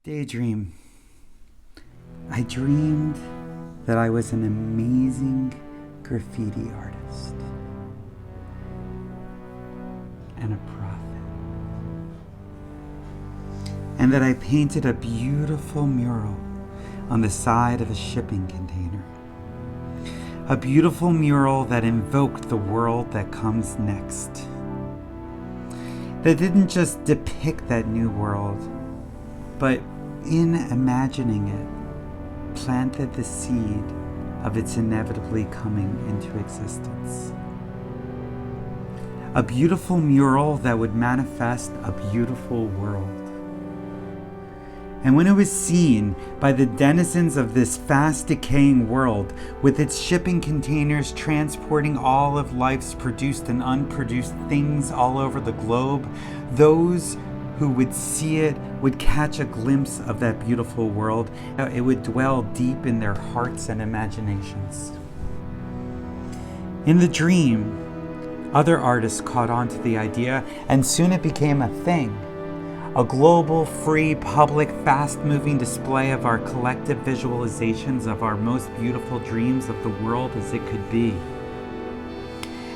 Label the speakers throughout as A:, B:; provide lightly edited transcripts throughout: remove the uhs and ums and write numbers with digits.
A: Daydream. I dreamed that I was an amazing graffiti artist and a prophet, and that I painted a beautiful mural on the side of a shipping container. A beautiful mural that invoked the world that comes next. That didn't just depict that new world, but in imagining it, planted the seed of its inevitably coming into existence. A beautiful mural that would manifest a beautiful world. And when it was seen by the denizens of this fast decaying world, with its shipping containers transporting all of life's produced and unproduced things all over the globe, those who would see it would catch a glimpse of that beautiful world. It would dwell deep in their hearts and imaginations. In the dream, other artists caught on to the idea, and soon it became a thing. A global, free, public, fast-moving display of our collective visualizations of our most beautiful dreams of the world as it could be.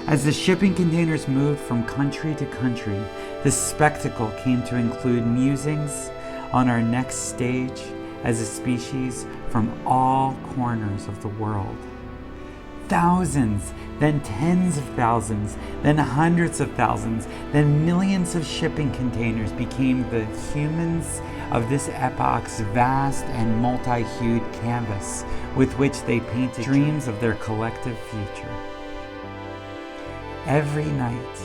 A: As the shipping containers moved from country to country, this spectacle came to include musings on our next stage as a species from all corners of the world. Thousands, then tens of thousands, then hundreds of thousands, then millions of shipping containers became the humans of this epoch's vast and multi-hued canvas with which they painted dreams of their collective future. Every night,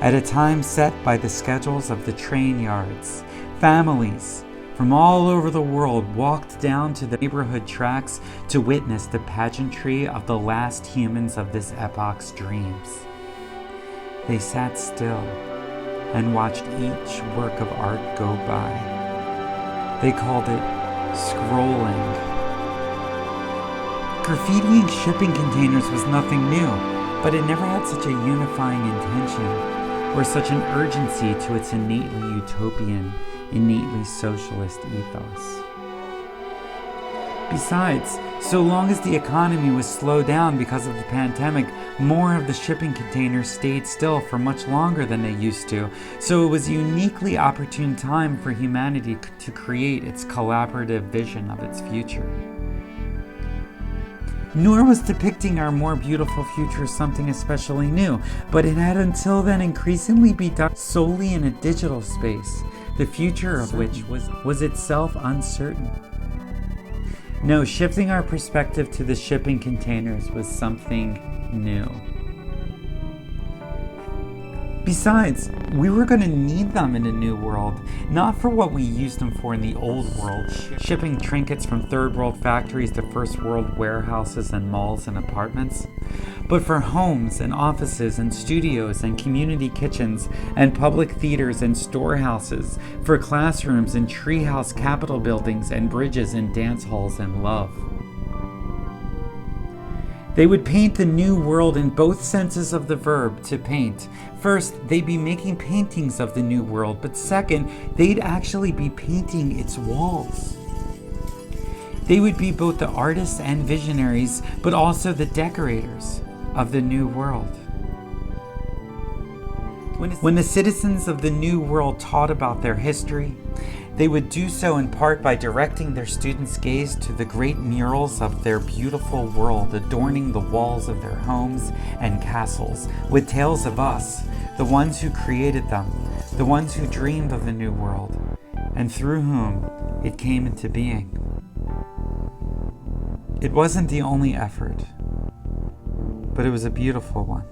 A: at a time set by the schedules of the train yards, families from all over the world walked down to the neighborhood tracks to witness the pageantry of the last humans of this epoch's dreams. They sat still and watched each work of art go by. They called it scrolling. Graffitiing shipping containers was nothing new, but it never had such a unifying intention or such an urgency to its innately utopian, innately socialist ethos. Besides, so long as the economy was slowed down because of the pandemic, more of the shipping containers stayed still for much longer than they used to, so it was a uniquely opportune time for humanity to create its collaborative vision of its future. Nor was depicting our more beautiful future something especially new, but it had until then increasingly been done solely in a digital space, the future of which was itself uncertain. No, shifting our perspective to the shipping containers was something new. Besides, we were going to need them in a new world, not for what we used them for in the old world, shipping trinkets from third world factories to first world warehouses and malls and apartments, but for homes and offices and studios and community kitchens and public theaters and storehouses, for classrooms and treehouse capitol buildings and bridges and dance halls and love. They would paint the new world in both senses of the verb, to paint. First, they'd be making paintings of the new world, but second, they'd actually be painting its walls. They would be both the artists and visionaries, but also the decorators of the new world. When the citizens of the new world taught about their history, they would do so in part by directing their students' gaze to the great murals of their beautiful world adorning the walls of their homes and castles, with tales of us, the ones who created them, the ones who dreamed of the new world, and through whom it came into being. It wasn't the only effort, but it was a beautiful one.